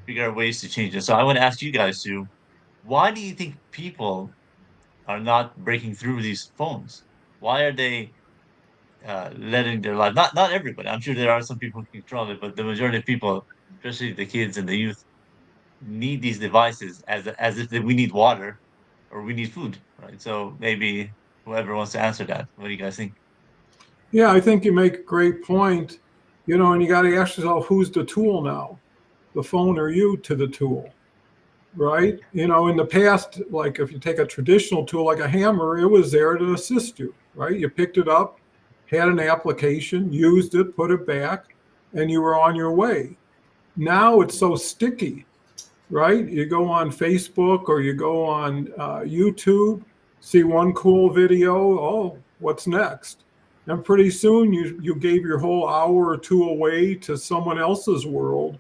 Figure out ways to change it. So I want to ask you guys too. Why do you think people are not breaking through these phones? Why are they letting their life? Not everybody. I'm sure there are some people who control it, but the majority of people, especially the kids and the youth, need these devices as if we need water or we need food, right? So maybe whoever wants to answer that. What do you guys think? Yeah, I think you make a great point. And you got to ask yourself, who's the tool now? The phone or you to the tool, right? In the past, like if you take a traditional tool like a hammer, it was there to assist you, right? You picked it up, had an application, used it, put it back, and you were on your way. Now it's so sticky, right? You go on Facebook or you go on YouTube, see one cool video. Oh, what's next? And pretty soon you gave your whole hour or two away to someone else's world.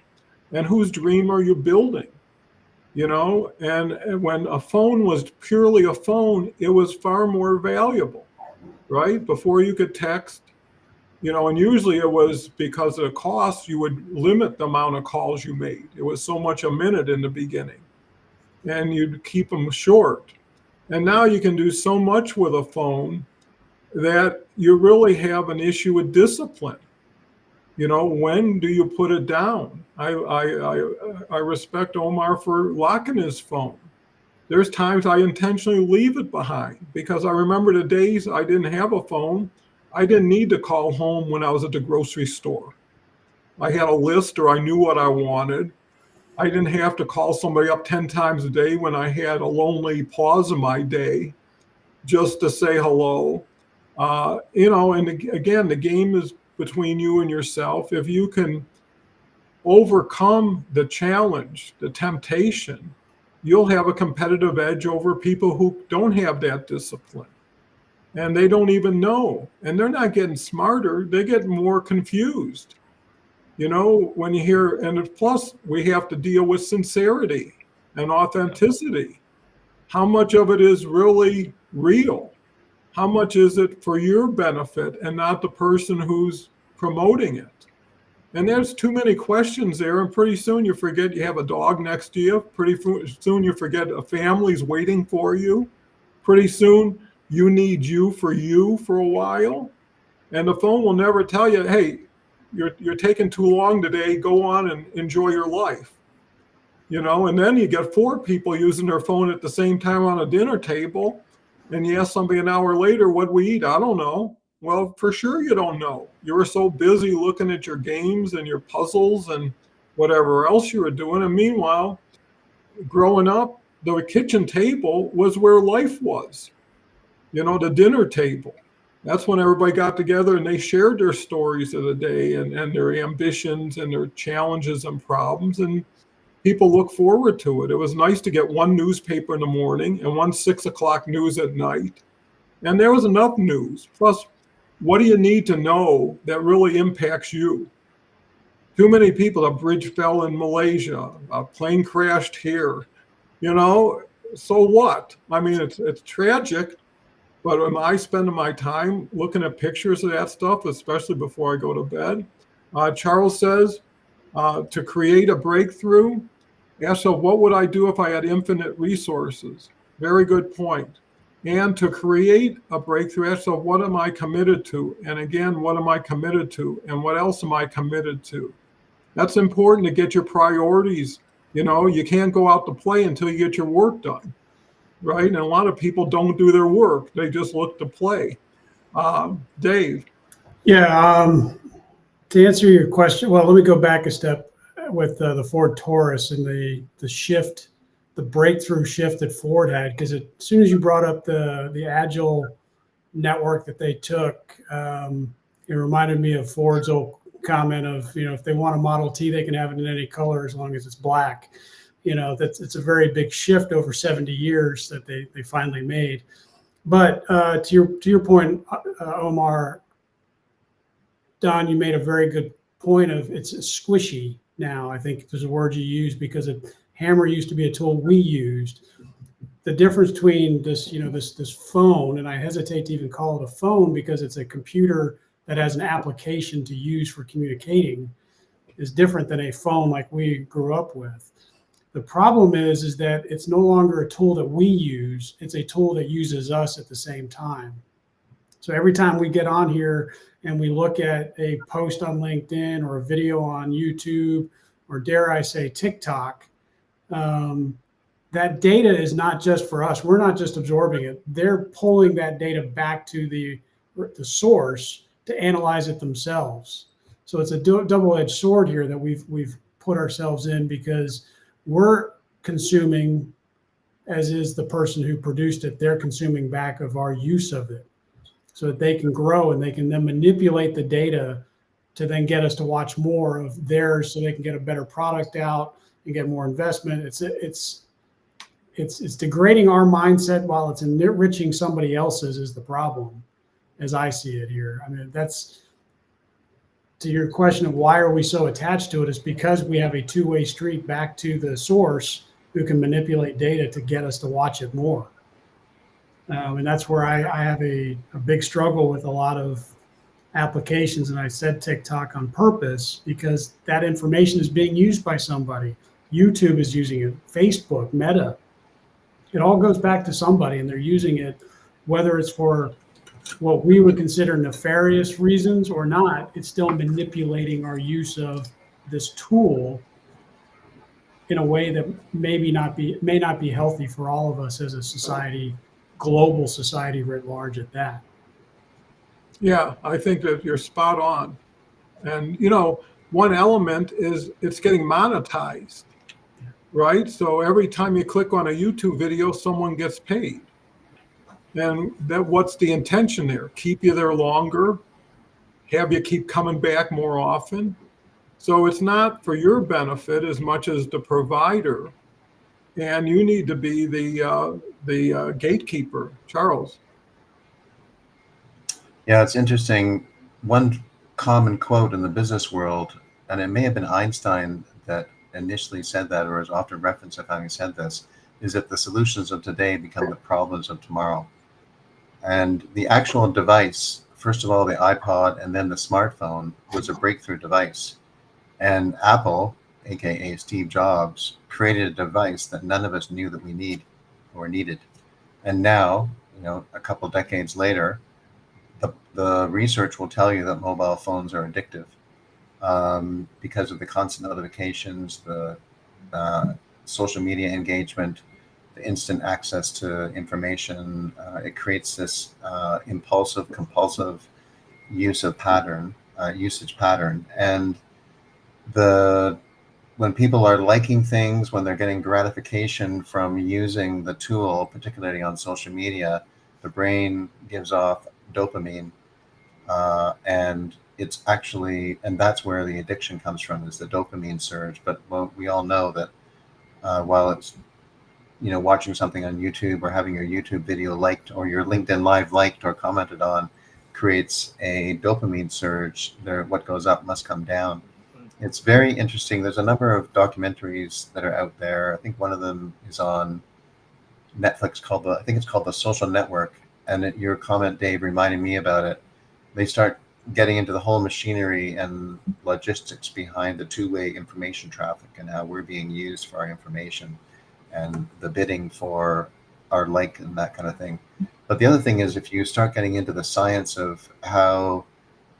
And whose dream are you building? and when a phone was purely a phone, it was far more valuable, right? Before you could text, and usually it was because of the cost, you would limit the amount of calls you made. It was so much a minute in the beginning, and you'd keep them short. And now you can do so much with a phone that you really have an issue with discipline. When do you put it down? I respect Omar for locking his phone. There's times I intentionally leave it behind because I remember the days I didn't have a phone. I didn't need to call home when I was at the grocery store. I had a list or I knew what I wanted. I didn't have to call somebody up 10 times a day when I had a lonely pause in my day just to say hello. And again, the game is between you and yourself. If you can overcome the challenge, the temptation, you'll have a competitive edge over people who don't have that discipline. And they don't even know. And they're not getting smarter, they get more confused. When you hear, and plus we have to deal with sincerity and authenticity. How much of it is really real? How much is it for your benefit and not the person who's promoting it? And there's too many questions there, and pretty soon you forget you have a dog next to you. Pretty soon you forget a family's waiting for you. Pretty soon you need you for a while. And the phone will never tell you, hey, you're taking too long today, go on and enjoy your life. And then you get 4 people using their phone at the same time on a dinner table. And you ask somebody an hour later, what we eat? I don't know. Well, for sure you don't know. You were so busy looking at your games and your puzzles and whatever else you were doing. And meanwhile, growing up, the kitchen table was where life was. The dinner table. That's when everybody got together and they shared their stories of the day and their ambitions and their challenges and problems. And people look forward to it. It was nice to get one newspaper in the morning and one 6 o'clock news at night. And there was enough news. Plus, what do you need to know that really impacts you? Too many people, a bridge fell in Malaysia, a plane crashed here. So what? I mean, it's tragic, but am I spending my time looking at pictures of that stuff, especially before I go to bed? Charles says, to create a breakthrough, ask yourself, what would I do if I had infinite resources? Very good point. And to create a breakthrough, ask yourself, what am I committed to? And again, what am I committed to? And what else am I committed to? That's important to get your priorities. You can't go out to play until you get your work done, right? And a lot of people don't do their work. They just look to play. Dave. Yeah. To answer your question, well, let me go back a step with the Ford Taurus and the shift, the breakthrough shift that Ford had, because as soon as you brought up the Agile network that they took, it reminded me of Ford's old comment of, if they want a Model T, they can have it in any color as long as it's black. It's a very big shift over 70 years that they finally made. But to your point, Omar, Don, you made a very good point of it's squishy now. I think there's a word you use because hammer used to be a tool we used. The difference between this, this phone, and I hesitate to even call it a phone because it's a computer that has an application to use for communicating, is different than a phone like we grew up with. The problem is that it's no longer a tool that we use. It's a tool that uses us at the same time. So every time we get on here and we look at a post on LinkedIn or a video on YouTube, or dare I say TikTok, that data is not just for us. We're not just absorbing it. They're pulling that data back to the source to analyze it themselves. So it's a double-edged sword here that we've put ourselves in, because we're consuming, as is the person who produced it, they're consuming back of our use of it, so that they can grow and they can then manipulate the data to then get us to watch more of theirs, so they can get a better product out and get more investment. It's degrading our mindset while it's enriching somebody else's is the problem, as I see it here. I mean, that's to your question of why are we so attached to it, is because we have a two-way street back to the source who can manipulate data to get us to watch it more. And that's where I have a big struggle with a lot of applications. And I said TikTok on purpose because that information is being used by somebody. YouTube is using it, Facebook, Meta. It all goes back to somebody, and they're using it, whether it's for what we would consider nefarious reasons or not. It's still manipulating our use of this tool in a way that may not be healthy for all of us as a society, global society writ large at that. Yeah, I think that you're spot on. And, one element is it's getting monetized, right? So every time you click on a YouTube video, someone gets paid. And what's the intention there? Keep you there longer, have you keep coming back more often. So it's not for your benefit as much as the provider. And you need to be the gatekeeper, Charles. Yeah, it's interesting. One common quote in the business world, and it may have been Einstein that initially said that, or is often referenced of having said this, is that the solutions of today become the problems of tomorrow. And the actual device, first of all, the iPod and then the smartphone, was a breakthrough device. And Apple, aka Steve Jobs, created a device that none of us knew that we needed. And now, a couple decades later, the research will tell you that mobile phones are addictive because of the constant notifications, the social media engagement, the instant access to information. It creates this impulsive, compulsive usage pattern. And when people are liking things, when they're getting gratification from using the tool, particularly on social media, the brain gives off dopamine, and that's where the addiction comes from, is the dopamine surge. But we all know that while it's watching something on YouTube or having your YouTube video liked or your LinkedIn Live liked or commented on creates a dopamine surge, what goes up must come down. It's very interesting. There's a number of documentaries that are out there. I think one of them is on Netflix I think it's called The Social Network. And your comment, Dave, reminded me about it. They start getting into the whole machinery and logistics behind the two-way information traffic and how we're being used for our information and the bidding for our like and that kind of thing. But the other thing is, if you start getting into the science of how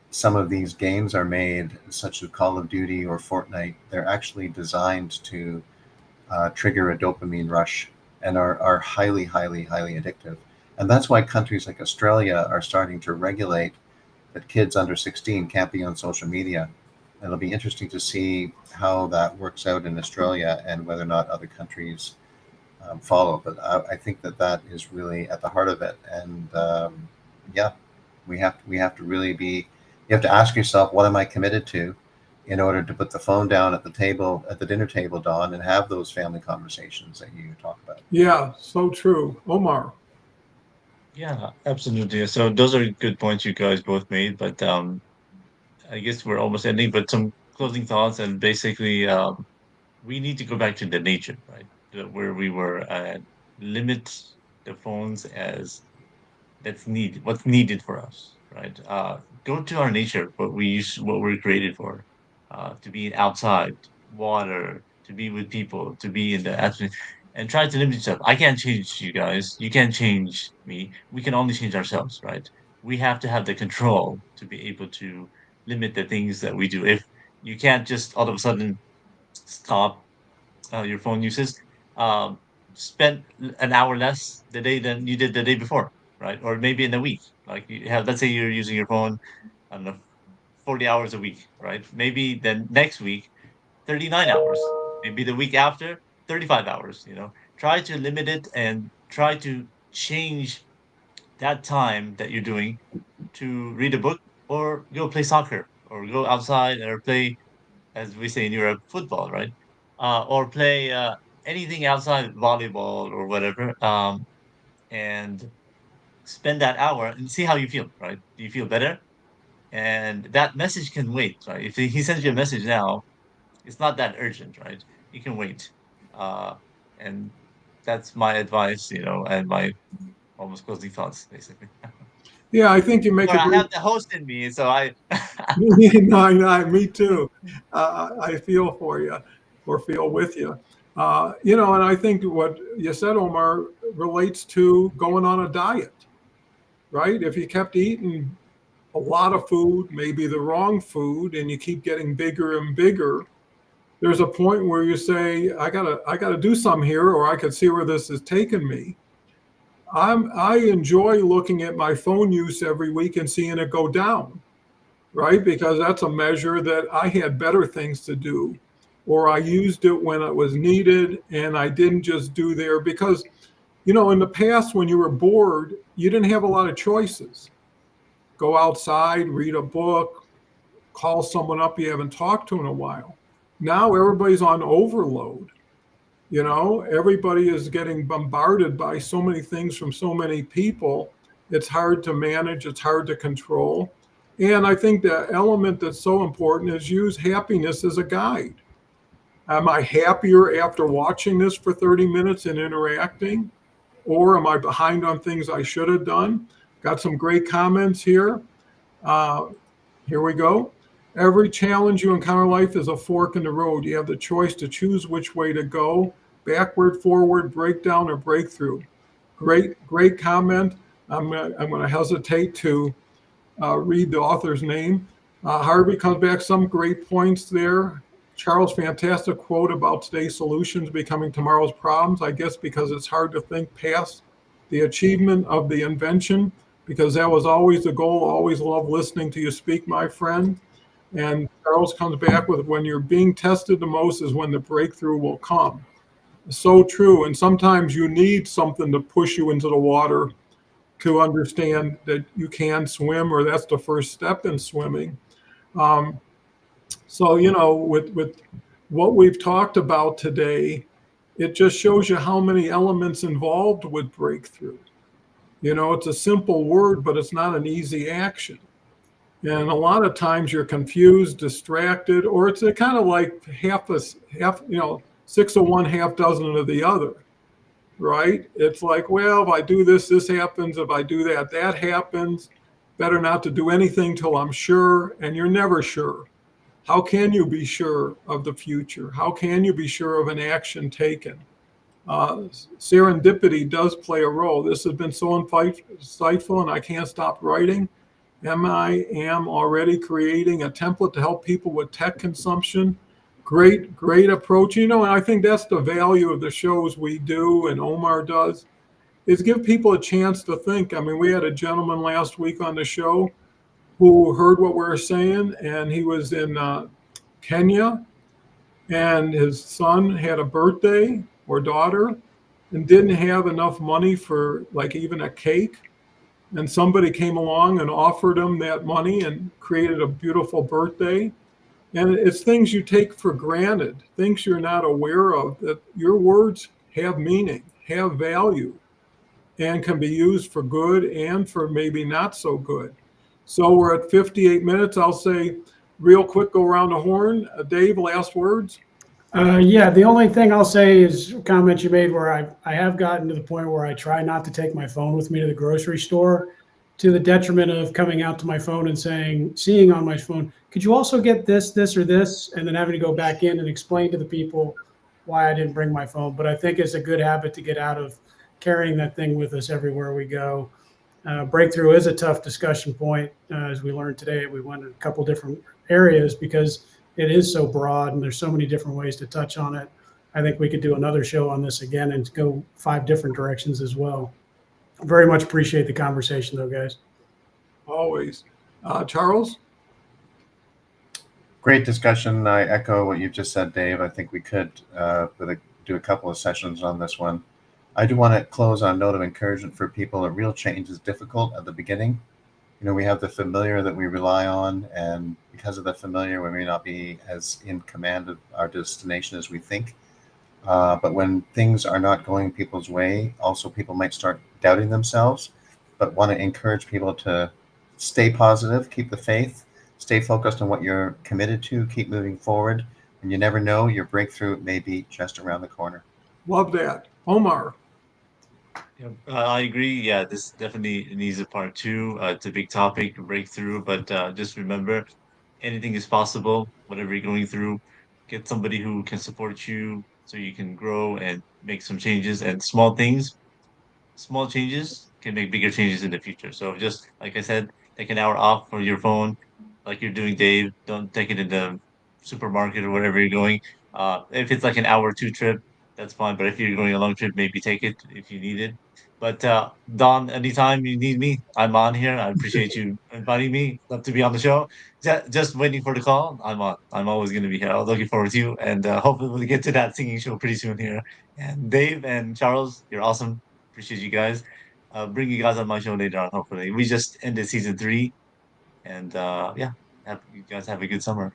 some of these games are made, such as Call of Duty or Fortnite, they're actually designed to trigger a dopamine rush and are highly, highly, highly addictive. And that's why countries like Australia are starting to regulate that kids under 16 can't be on social media. It'll be interesting to see how that works out in Australia and whether or not other countries follow. But I think that is really at the heart of it. And we have to really be. You have to ask yourself, what am I committed to, in order to put the phone down at the dinner table, Don, and have those family conversations that you talk about. Yeah, so true. Omar. Yeah, absolutely. So those are good points you guys both made, but I guess we're almost ending. But some closing thoughts, and basically, we need to go back to the nature, right? Where we were at, limit the phones as what's needed for us, right? Go to our nature, what we're created for, to be outside, water, to be with people, to be in the atmosphere, and try to limit yourself. I can't change you guys. You can't change me. We can only change ourselves, right? We have to have the control to be able to limit the things that we do. If you can't just all of a sudden stop your phone uses, um, spend an hour less the day than you did the day before, right? Or maybe in a week. Like you have, let's say you're using your phone, I don't know, 40 hours a week, right? Maybe then next week, 39 hours. Maybe the week after, 35 hours, Try to limit it and try to change that time that you're doing to read a book or go play soccer or go outside or play, as we say in Europe, football, right? Or play anything outside volleyball or whatever, and spend that hour and see how you feel, right? Do you feel better? And that message can wait, right? If he sends you a message now, it's not that urgent, right? You can wait. Uh, And that's my advice, and my almost closing thoughts, basically. Yeah, I think you make But a I great. have the host in me, so I. No, me too. I feel for you, or feel with you. And I think what you said, Omar, relates to going on a diet, right? If you kept eating a lot of food, maybe the wrong food, and you keep getting bigger and bigger, there's a point where you say, I gotta do something here, or I could see where this is taking me. I enjoy looking at my phone use every week and seeing it go down, right? Because that's a measure that I had better things to do, or I used it when it was needed and I didn't just do there. Because, in the past, when you were bored, you didn't have a lot of choices. Go outside, read a book, call someone up you haven't talked to in a while. Now everybody's on overload. Everybody is getting bombarded by so many things from so many people. It's hard to manage, it's hard to control. And I think the element that's so important is use happiness as a guide. Am I happier after watching this for 30 minutes and interacting? Or am I behind on things I should have done? Got some great comments here. Uh, Here we go. Every challenge you encounter in life is a fork in the road. You have the choice to choose which way to go, backward, forward, breakdown, or breakthrough. Great comment. I'm gonna hesitate to read the author's name. Harvey comes back, some great points there. Charles, fantastic quote about today's solutions becoming tomorrow's problems. I guess because it's hard to think past the achievement of the invention, because that was always the goal. Always love listening to you speak, my friend. And Charles comes back with, when you're being tested the most is when the breakthrough will come. So true. And sometimes you need something to push you into the water to understand that you can swim, or that's the first step in swimming. Um, so, with what we've talked about today, it just shows you how many elements involved with breakthrough. It's a simple word, but it's not an easy action. And a lot of times you're confused, distracted, or it's a kind of like half, six of one, half dozen of the other, right? It's like, well, if I do this, this happens. If I do that, that happens. Better not to do anything till I'm sure. And you're never sure. How can you be sure of the future? How can you be sure of an action taken? Serendipity does play a role. This has been so insightful, and I can't stop writing. Am already creating a template to help people with tech consumption. Great approach. And I think that's the value of the shows we do and Omar does, is give people a chance to think. I mean, we had a gentleman last week on the show who heard what we were saying, and he was in Kenya, and his son had a birthday or daughter and didn't have enough money for like even a cake. And somebody came along and offered him that money and created a beautiful birthday. And it's things you take for granted, things you're not aware of, that your words have meaning, have value, and can be used for good and for maybe not so good. So we're at 58 minutes. I'll say real quick, go around the horn. Dave, last words. Yeah, the only thing I'll say is a comment you made where I have gotten to the point where I try not to take my phone with me to the grocery store, to the detriment of coming out to my phone and seeing on my phone, could you also get this, or this? And then having to go back in and explain to the people why I didn't bring my phone. But I think it's a good habit to get out of carrying that thing with us everywhere we go. Breakthrough is a tough discussion point. As we learned today, we went in a couple different areas because it is so broad and there's so many different ways to touch on it. I think we could do another show on this again and go 5 different directions as well. Very much appreciate the conversation though, guys. Always. Charles? Great discussion. I echo what you've just said, Dave. I think we could do a couple of sessions on this one. I do want to close on a note of encouragement for people. A real change is difficult at the beginning. We have the familiar that we rely on, and because of the familiar, we may not be as in command of our destination as we think. But when things are not going people's way, also people might start doubting themselves, but want to encourage people to stay positive, keep the faith, stay focused on what you're committed to, keep moving forward. And you never know, your breakthrough may be just around the corner. Love that. Omar. Yeah, I agree. Yeah, this definitely needs a part two. It's a big topic, a breakthrough, but just remember, anything is possible. Whatever you're going through, get somebody who can support you so you can grow and make some changes. And small changes can make bigger changes in the future. So just like I said, take an hour off from your phone, like you're doing, Dave. Don't take it in the supermarket or wherever you're going. If it's like an hour or two trip, that's fine. But if you're going a long trip, maybe take it if you need it. But Don, anytime you need me, I'm on here. I appreciate you inviting me. Love to be on the show. Just waiting for the call. I'm on. I'm always going to be here. I'm looking forward to you, and hopefully we'll get to that singing show pretty soon here. And Dave and Charles, you're awesome. Appreciate you guys. Bring you guys on my show later on. Hopefully, we just ended season 3, and yeah, you guys have a good summer.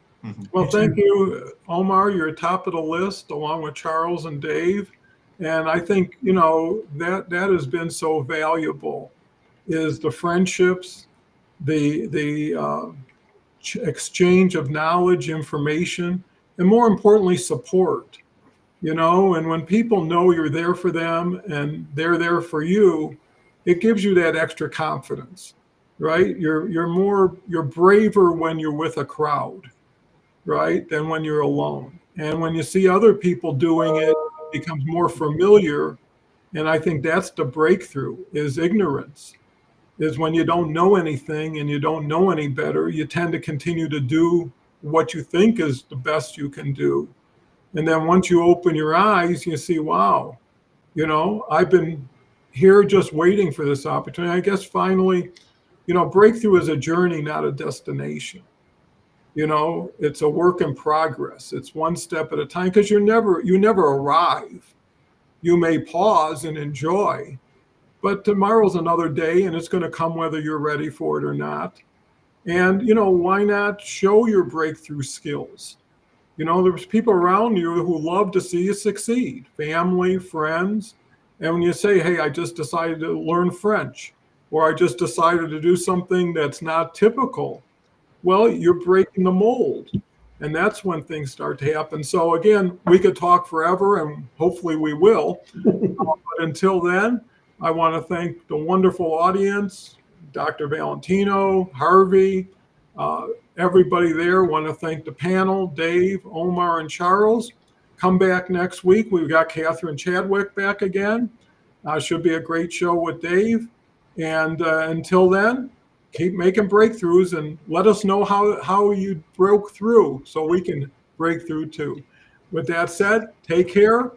Well, thank you, Omar. You're top of the list along with Charles and Dave. And I think, that has been so valuable is the friendships, the exchange of knowledge, information, and more importantly, support. And when people know you're there for them and they're there for you, it gives you that extra confidence, right? You're braver when you're with a crowd, right, than when you're alone. And when you see other people doing it, it becomes more familiar. And I think that's the breakthrough is ignorance, is when you don't know anything and you don't know any better, you tend to continue to do what you think is the best you can do. And then once you open your eyes, you see, wow, I've been here just waiting for this opportunity. I guess finally, breakthrough is a journey, not a destination. It's a work in progress. It's one step at a time because you never arrive. You may pause and enjoy, but tomorrow's another day and it's going to come whether you're ready for it or not. And, why not show your breakthrough skills? There's people around you who love to see you succeed, family, friends. And when you say, hey, I just decided to learn French, or I just decided to do something that's not typical, well, you're breaking the mold. And that's when things start to happen. So again, we could talk forever and hopefully we will. But until then, I want to thank the wonderful audience, Dr. Valentino, Harvey, everybody there. Want to thank the panel, Dave, Omar, and Charles. Come back next week. We've got Catherine Chadwick back again. Should be a great show with Dave. And until then, keep making breakthroughs and let us know how you broke through so we can break through too. With that said, take care.